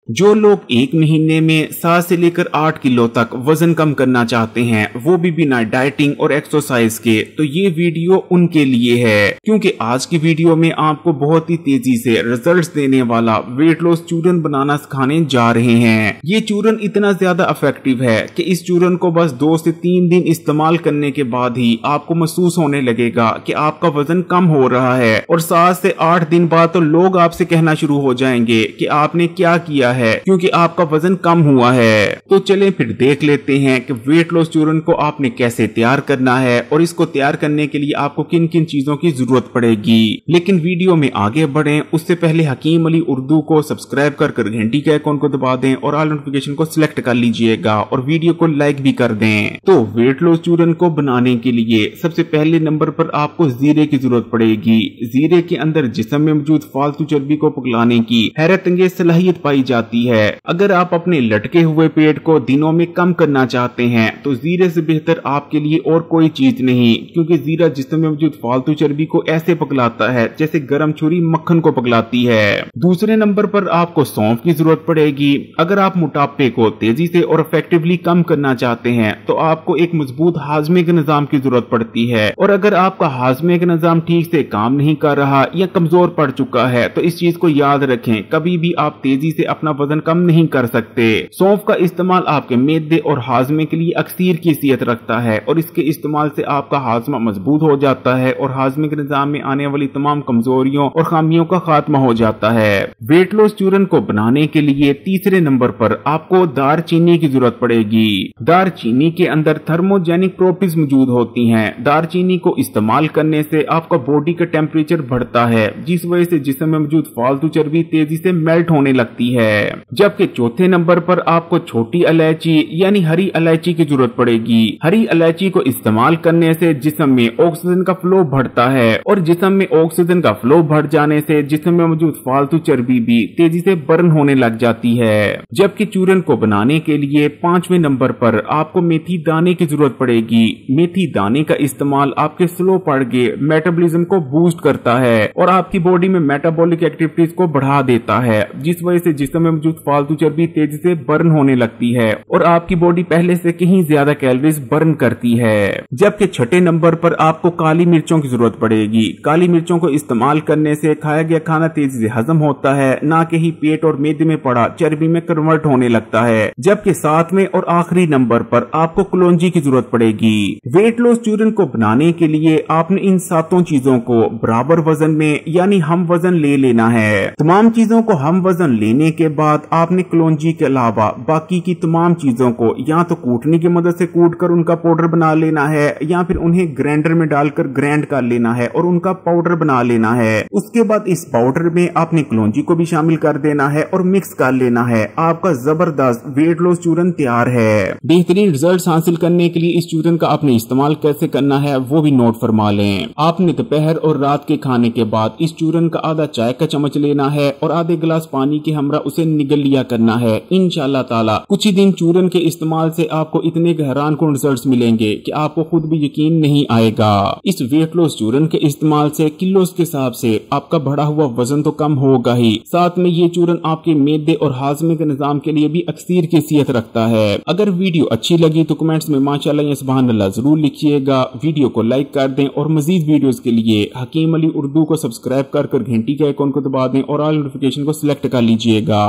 जो लोग एक महीने में 7 से लेकर 8 किलो तक वजन कम करना चाहते हैं, वो भी बिना डाइटिंग और एक्सरसाइज के, तो ये वीडियो उनके लिए है। क्योंकि आज की वीडियो में आपको बहुत ही तेजी से रिजल्ट्स देने वाला वेट लॉस चूरन बनाना सिखाने जा रहे हैं। ये चूरन इतना ज्यादा इफेक्टिव है कि इस चूरन को बस 2 से 3 दिन इस्तेमाल करने के बाद ही आपको महसूस होने लगेगा कि आपका वजन कम हो रहा है, और 7 से 8 दिन बाद तो लोग आपसे कहना शुरू हो जाएंगे कि आपने क्या किया है, क्योंकि आपका वजन कम हुआ है। तो चलें फिर देख लेते हैं कि वेट लॉस चूरन को आपने कैसे तैयार करना है और इसको तैयार करने के लिए आपको किन किन चीजों की जरूरत पड़ेगी। लेकिन वीडियो में आगे बढ़ें उससे पहले हकीम अली उर्दू को सब्सक्राइब कर घंटी के आइकॉन को दबा दें और ऑल नोटिफिकेशन को सिलेक्ट कर लीजिएगा और वीडियो को लाइक भी कर दें। तो वेट लॉस चूरन को बनाने के लिए सबसे पहले नंबर पर आपको जीरे की जरूरत पड़ेगी। जीरे के अंदर जिस्म में मौजूद फालतू चर्बी को पिघलाने की हैरत अंगेज सलाहियत पाई जाती है। अगर आप अपने लटके हुए पेट को दिनों में कम करना चाहते हैं तो जीरे से बेहतर आपके लिए और कोई चीज नहीं, क्योंकि जीरा जिस्म में मौजूद फालतू चर्बी को ऐसे पिघलाता है जैसे गर्म छुरी मक्खन को पिघलाती है। दूसरे नंबर पर आपको सौंफ की जरूरत पड़ेगी। अगर आप मोटापे को तेजी से और इफेक्टिवली कम करना चाहते हैं तो आपको एक मजबूत हाजमे के निजाम की जरूरत पड़ती है, और अगर आपका हाजमे का निजाम ठीक से काम नहीं कर रहा या कमजोर पड़ चुका है तो इस चीज को याद रखें, कभी भी आप तेजी से अपना वजन कम नहीं कर सकते। सौंफ का इस्तेमाल आपके मैदे और हाजमे के लिए अक्सीर की हैसियत रखता है, और इसके इस्तेमाल से आपका हाजमा मजबूत हो जाता है और हाजमे के निजाम में आने वाली तमाम कमजोरियों और खामियों का खात्मा हो जाता है। वेट लॉस चूरन को बनाने के लिए तीसरे नंबर पर आपको दारचीनी की जरूरत पड़ेगी। दारचीनी के अंदर थर्मोजेनिक प्रॉपर्टीज मौजूद होती हैं। दारचीनी को इस्तेमाल करने से आपका बॉडी का टेम्परेचर बढ़ता है, जिस वजह से जिस्म में मौजूद फालतू चर्बी तेजी से मेल्ट होने लगती है। जबकि चौथे नंबर पर आपको छोटी इलायची यानी हरी इलायची की जरूरत पड़ेगी। हरी इलायची को इस्तेमाल करने से जिस्म में ऑक्सीजन का फ्लो बढ़ता है, और जिस्म में ऑक्सीजन का फ्लो बढ़ जाने से जिस्म में मौजूद फालतू चर्बी भी तेजी से बर्न होने लग जाती है। जबकि चूरन को बनाने के लिए 5वें नंबर पर आपको मेथी दाने की जरूरत पड़ेगी। मेथी दाने का इस्तेमाल आपके स्लो पड़गे मेटाबॉलिज्म को बूस्ट करता है और आपकी बॉडी में मेटाबॉलिक एक्टिविटीज को बढ़ा देता है, जिस वजह से जिस्म में मौजूद फालतू चर्बी तेजी से बर्न होने लगती है और आपकी बॉडी पहले से कहीं ज्यादा कैलोरीज बर्न करती है। जबकि छठे नंबर पर आपको काली मिर्चों की जरूरत पड़ेगी। काली मिर्चों को इस्तेमाल करने से खाया गया खाना तेजी से हजम होता है, ना कि ही पेट और मैदे में पड़ा चर्बी में कन्वर्ट होने लगता है। जबकि 7वें और आखिरी नंबर पर आपको कलौंजी की जरूरत पड़ेगी। वेट लॉस चूरन को बनाने के लिए आपने इन 7 चीजों को बराबर वजन में यानी हम वजन ले लेना है। तमाम चीजों को हम वजन लेने के बाद आपने कलौंजी के अलावा बाकी की तमाम चीजों को या तो कूटने की मदद से कूट कर उनका पाउडर बना लेना है, या फिर उन्हें ग्राइंडर में डालकर ग्राइंड कर लेना है और उनका पाउडर बना लेना है। उसके बाद इस पाउडर में आपने कलौंजी को भी शामिल कर देना है और मिक्स कर लेना है। आपका जबरदस्त वेट लॉस चूरन तैयार है। बेहतरीन रिजल्ट हासिल करने के लिए इस चूरन का आपने इस्तेमाल कैसे करना है वो भी नोट फरमा लें। आपने दोपहर और रात के खाने के बाद इस चूरन का आधा चाय का चम्मच लेना है और आधे गिलास पानी के हमरा उसे निगल लिया करना है। इंशाल्लाह ताला कुछ ही दिन चूरन के इस्तेमाल से आपको इतने हैरान कुन रिजल्ट्स मिलेंगे कि आपको खुद भी यकीन नहीं आएगा। इस वेट लॉस चूरन के इस्तेमाल से किलोस के हिसाब से आपका बढ़ा हुआ वजन तो कम होगा ही, साथ में ये चूरन आपके मैदे और हाजमे के निजाम के लिए भी अक्सीर की हैसियत रखता है। अगर वीडियो अच्छी लगी तो कमेंट्स में माशाल्लाह या सुभान अल्लाह जरूर लिखिएगा। वीडियो को लाइक कर दें और मजीद वीडियोस के लिए हकीम अली उर्दू को सब्सक्राइब कर घंटी के आइकॉन को दबा दें और ऑल नोटिफिकेशन को सिलेक्ट कर लीजिएगा।